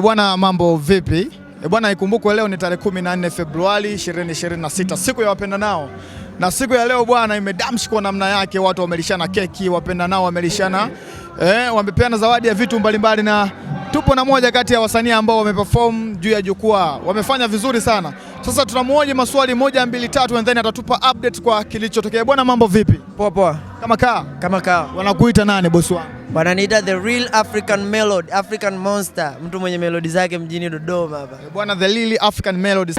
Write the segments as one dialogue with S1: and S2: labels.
S1: Bwana, mambo vipi? Bwana, ikumbukwe leo ni tarehe 14 Februari 2026, siku ya wapenda nao. Na siku ya leo bwana imedamshi kwa namna yake, watu wamelishana keki, wapenda nao wamelishana wamepeana zawadi ya vitu mbalimbali, na tupo na moja kati ya wasanii ambao wameperform juu ya jukwaa, wamefanya vizuri sana. Sasa tunamuoje maswali 1 2 3 and then atatupa update kwa kilichotokea. Bwana, mambo vipi?
S2: Poa poa.
S1: Kama kaa. Wanakuita nani boss wangu?
S2: Wananiita the real African melody, African monster, mtu mwenye melodi zake mjini Dodoma hapa.
S1: Bwana, the real African melody.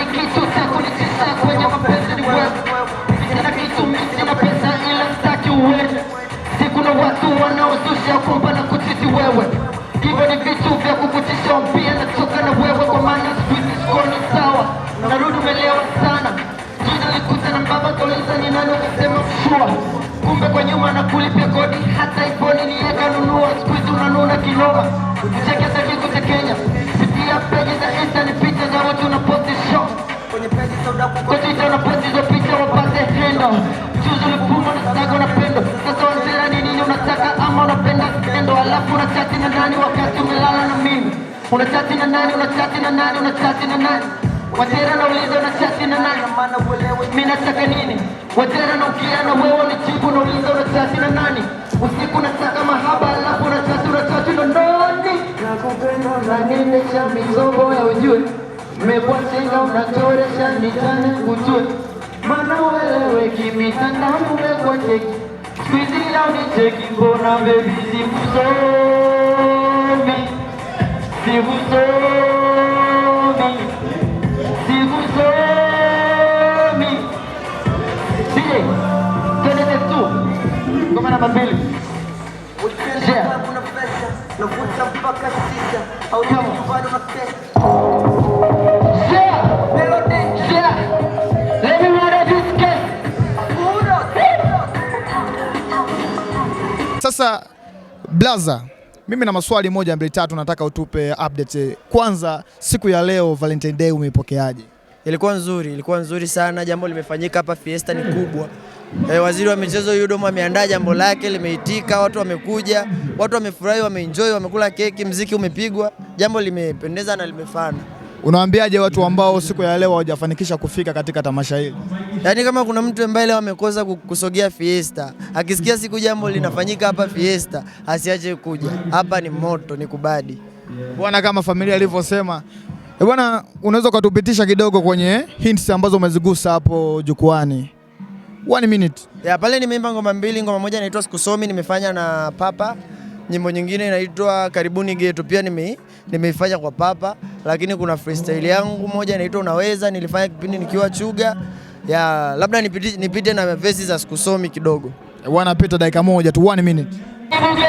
S3: Kuna watu wanaozusha kumba na kutiti wewe. Hivyo ni vitu vya kukutisha, mpia natoka na wewe kwa maana squeeze skoni sawa. Narudi umelewa sana. Jina likuta na mbaba toleza ni nani ukasema mshua. Kumbe kwa nyuma na kulipia kodi, hata iPhone ni yeka nunua. Squeeze unanuna kinoma. Cheke za kiku cha Kenya. Sitia page za Insta ni picha za watu na posti show. Kwenye page za udaku kwa Twitter na posti za picha wapate handle. Chuzo lipuma na sago na pendo. Sasa wanzera ni nini unataka ama unapenda kendo? Alafu unachati na nani wakati umelala na mimi? Unachati na nani, unachati na nani, unachati na nani? Wajera na uliza unachati na nani? Mimi nataka nini? Wajera na ukiana wewe unijibu na uliza unachati na nani? Usiku nataka mahaba alafu unachati na nani? Nakupenda na nini cha mizogo ya ujue? Mmekuwa chenga unatoresha nitane ujue. Mana uelewe kimitandao umekuwa cheki. Squeezy now ni cheki mbona baby sikusomi. DJ, twende tu. Ngoma namba 2. Share. Navuta mpaka 6 au kama bado na kesho. Share. Melody. Share. Let me know this case.
S1: Sasa Blaza, mimi na maswali 1 2 3 nataka utupe update. Kwanza, siku ya leo Valentine Day umeipokeaje?
S2: Ilikuwa nzuri sana. Jambo limefanyika hapa, fiesta ni kubwa. Waziri wa michezo Yudomo ameandaa jambo lake, limeitika, watu wamekuja, watu wamefurahi, wameenjoy, wamekula keki, muziki umepigwa. Jambo limependeza na limefana.
S1: Unawaambiaje watu ambao siku ya leo hawajafanikisha kufika katika tamasha hili?
S2: Yaani kama kuna mtu ambaye leo amekosa kusogea fiesta, akisikia siku jambo linafanyika hapa fiesta, asiache kuja. Hapa ni moto, ni kubadi.
S1: Bwana, kama familia ilivyosema. Bwana, unaweza kutupitisha kidogo kwenye hints ambazo umezigusa hapo jukwani? 1 minute.
S2: Ya pale nimeimba ngoma 2, ngoma moja inaitwa Sikusomi nimefanya na Papa. Nyimbo nyingine inaitwa Karibuni Ghetto pia nimeifanya kwa Papa, lakini kuna freestyle yangu moja inaitwa Unaweza nilifanya kipindi nikiwa Chuga. Ya labda nipite na verses za Sikusomi kidogo.
S1: Bwana, pita dakika moja tu, 1 minute.
S3: Karibuni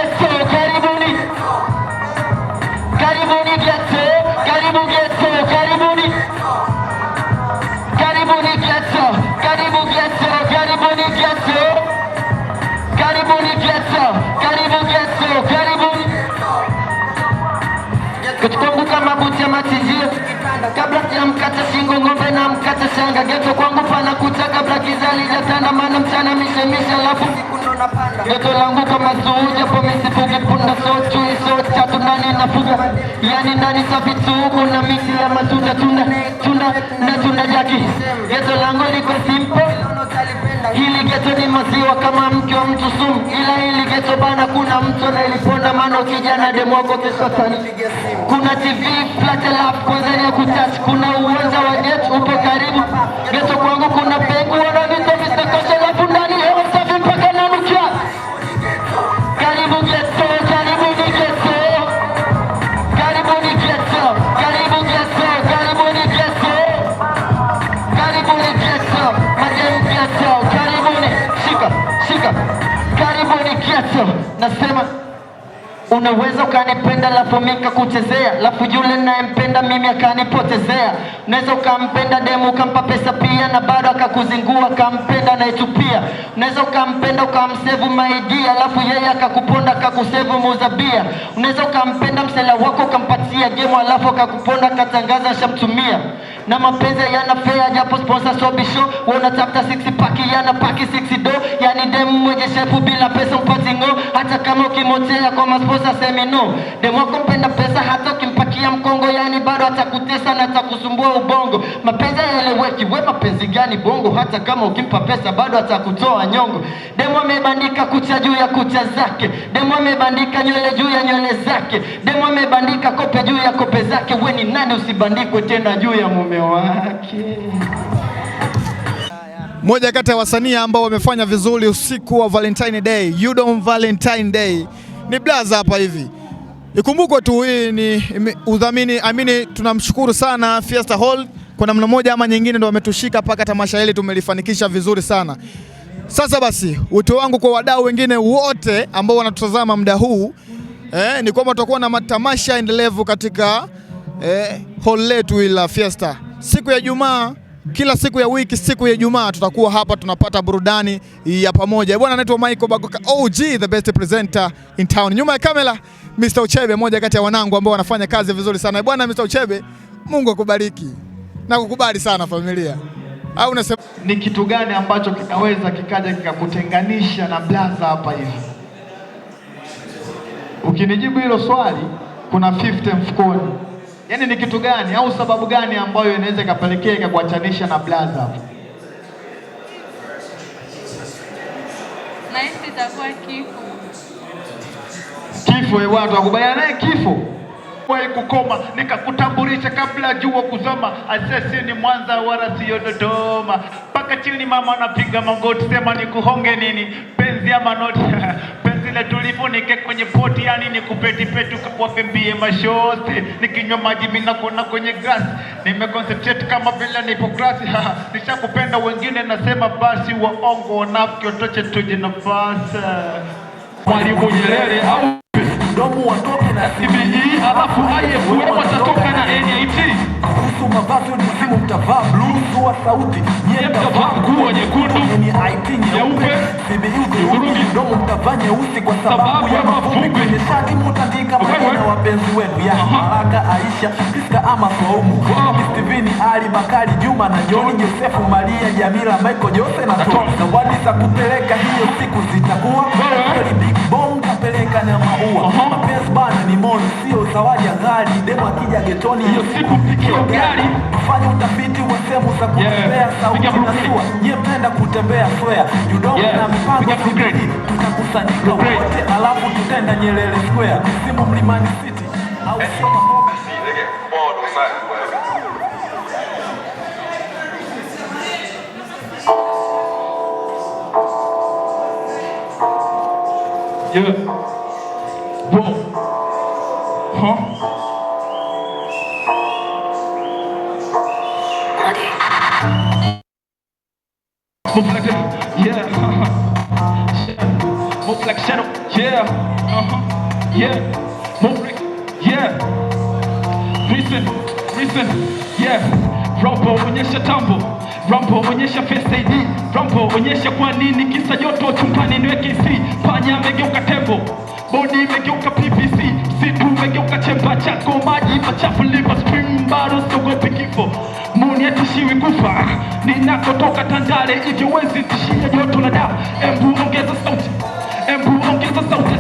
S3: Ghetto. Kutukumbuka mabuti ya matizio. Kabla ya mkata shingo ngombe na mkata shanga. Ghetto kwangu pana kuta kabla kizali jatanda. Mana mchana mishe alafu ghetto langu kama zuu. Japo misifugi punda so chui so tatu nani nafuga. Yani nani sabitu kuna miti ya matunda tunda jaki. Ghetto langu liko simple. Hili ghetto ni maziwa kama mke wa mtu sumu. Ila hili ghetto bana kuna mtu na iliponda mano kijana demwako kesotani. Kuna TV, flat alafu kwanza ya kutouch. Kuna uwanja wa jet upo karibu. Ghetto kwangu kuna bengu wana vito vistakosha alafu ndani hewa safi mpaka nanukia. Karibu ghetto, karibuni ghetto. Karibuni ghetto, karibuni ghetto, karibuni ghetto. Karibuni ghetto, madem ghetto, karibuni. Shika, karibuni ghetto. Nasema unaweza ukanipenda lafu mika kuchezea, lafu yule nayempenda mimi akanipotezea. Unaweza ukampenda demu ukampa pesa pia, na bado akakuzingua akampenda na itupia. Unaweza ukampenda ukamsevu maidia, lafu yeye akakuponda akakusevu muzabia. Unaweza ukampenda msela wako ukampatia game, alafu akakuponda akatangaza shamtumia. Na mapenzi yana fair japo sponsor so bisho. Unatafuta 6 pack yana paki 6 do. Yani demu mwenye shefu bila pesa mpati ngo. Hata kama ukimotea kwa masponsa semi no. Demu wako mpenda pesa hata ukimpakia atakukatia mkongo, yani bado atakutesa na atakusumbua ubongo. Mapenzi yaeleweki, we mapenzi gani bongo? Hata kama ukimpa pesa bado atakutoa nyongo. Demo amebandika kucha juu ya kucha zake, demo amebandika nywele juu ya nywele zake, demo amebandika kope juu ya kope zake. We ni nani usibandikwe tena juu ya mume wake?
S1: Moja kati ya wasanii ambao wamefanya vizuri usiku wa Valentine Day, Yudom Valentine Day, ni Blaza hapa hivi. Ikumbukwe tu hii ni udhamini, tunamshukuru sana Fiesta Hall kwa namna moja ama nyingine, ndio wametushika mpaka tamasha hili tumelifanikisha vizuri sana. Sasa basi, wito wangu kwa wadau wengine wote ambao wanatutazama muda huu ni kwamba tutakuwa na matamasha endelevu katika hall letu la Fiesta. Siku ya Ijumaa, kila siku ya wiki, siku ya Ijumaa tutakuwa hapa tunapata burudani ya pamoja. Bwana, anaitwa Michael Bagoka, OG the best presenter in town. Nyuma ya kamera Mr. Uchebe, moja kati ya wanangu ambao wanafanya kazi vizuri sana. Bwana Mr. Uchebe, Mungu akubariki na kukubali sana familia. Au unasema
S4: ni kitu gani ambacho kinaweza kikaja kikakutenganisha na Blaza hapa hivi? Ukinijibu hilo swali, kuna 50 mfukoni. Yaani ni kitu gani au sababu gani ambayo inaweza ikapelekea ikakuachanisha na Blaza hapa?
S5: Nahisi itakuwa kifo.
S4: Kifo, watu wakubaliana naye kifo. Kwa kukoma nikakutambulisha kabla jua kuzama, asesi ni Mwanza wala sio Dodoma. Paka chini mama anapiga magoti, sema nikuhonge nini? Penzi ama noti? Penzi la tulifunike kwenye poti, yani nikupeti petu kwa pembie mashosti. Nikinywa maji mimi nakona kwenye glass, nimeconcentrate kama vile nipo class. Nishakupenda wengine nasema basi, waongo wanafiki watoche tuje nafasi. Mwalimu Nyerere au
S6: domo watoke na
S4: CBE alafu IFM watatoka na NIT.
S6: Kuhusu mavazi ni simu mtavaa blue wa sauti,
S4: nyie mtavaa nguo nyekundu,
S6: NIT nyeupe, CBE urugi, domo mtavaa nyeusi kwa sababu ya mavumbi. Kwenye shati mtandika majina wapenzi wenu ya Haraka, Aisha, Priska ama Saumu, Steven, Ali, Bakari, Juma na John, Josefu, Maria, Jamila, Michael, Jose na Tom. Zawadi za kupeleka hiyo siku zitakuwa Big Bomb kapeleka na maua. Mapenzi bana ni mono, sio zawadi ya gari. Demo akija getoni
S4: hiyo siku pikio gari.
S6: Tufanye utafiti wa sehemu za kutembea sauti na sua. Nyie mtenda kutembea Square, Yudom na mipango tutakusanyika wote, alafu tutenda Nyerere Square, simu Mlimani City au sio Maboga.
S4: Yeah. Boom. Huh? Move like that. Yeah. Move like shadow. Yeah. Yeah. Move like. Yeah. Listen. Yeah. Rambo onyesha tambo. Rambo onyesha face ID. Rambo onyesha kwa nini kisa joto chumbani niweke si. Panya megeuka tembo. Bodi megeuka PPC. Situ megeuka chemba chako maji machafu lipa spring bado sogopi kifo. Muni atishiwi kufa. Ninakotoka Tandale hivyo wezi tishia joto la damu. Embu ongeza sauti.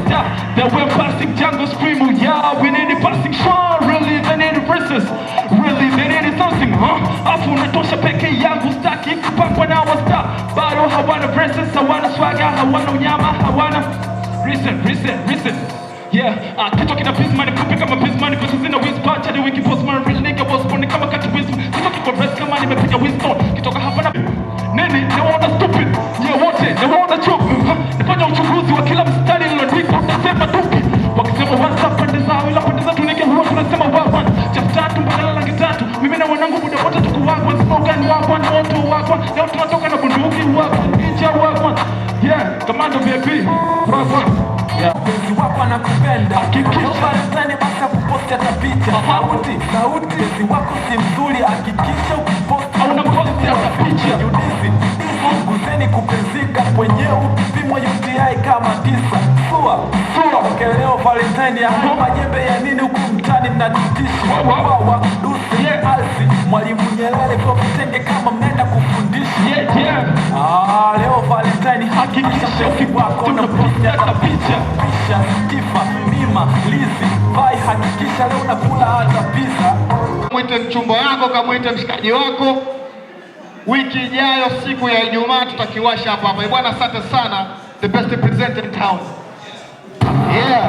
S4: Star. They were passing jungle scream. Yeah, we need a passing shot. Really, they need verses. Really, they need something, huh? Afu natosha peke yangu staki kupangwa na wasta. Bado hawana verses, hawana swagger, hawana unyama, hawana Listen. Yeah, kichwa kina pismani kupi kama pismani kwa sisi na whisper chadi wiki postman rich nigga was born kama kati wisdom. Kichwa kiko press kama nimepiga Winston. Kitoka hapa na nini naona stupid. Yeah, wote naona choke. Nifanya uchunguzi wa kila mstari niloandika utasema tupi. Wakisema WhatsApp pande zao ila pande zetu nige huwa tunasema wawan. Chapter 3 badala la 3. Mimi na wanangu muda wote tuko wagwan, slogan wagwan, auto wagwan. Leo tunatoka na bunduki wagwan, ninja wagwan. Yeah, Commando VIP. Wagwan. Yeah.
S6: Mpenzi wako anakupenda, hakikisha Valentine basi kuposti hata picha. Sauti, mpenzi wako si mzuri, hakikisha ukiposti
S4: au unaposti hata picha.
S6: Yudizi, guzeni kupenzika kwenye upimo UTI kama 9. Sua, leo Valentine ya majembe ya nini huku mtani mnatitisha. Wawa, Dusi, Alsi, Mwalimu Nyerere kwa vitenge kama mnenda kufundisha.
S4: Yeah.
S6: Leo Valentine hakikisha ukiwako na posti hata picha. Kisha, Tifa, Mima, Lizi, Vice, hakikisha leo unakula hata pizza.
S1: Mwite mchumba wako, kamwite mshikaji wako. Wiki ijayo siku ya Ijumaa tutakiwasha hapa hapa. Bwana, asante sana. The best presenter in town. Yeah.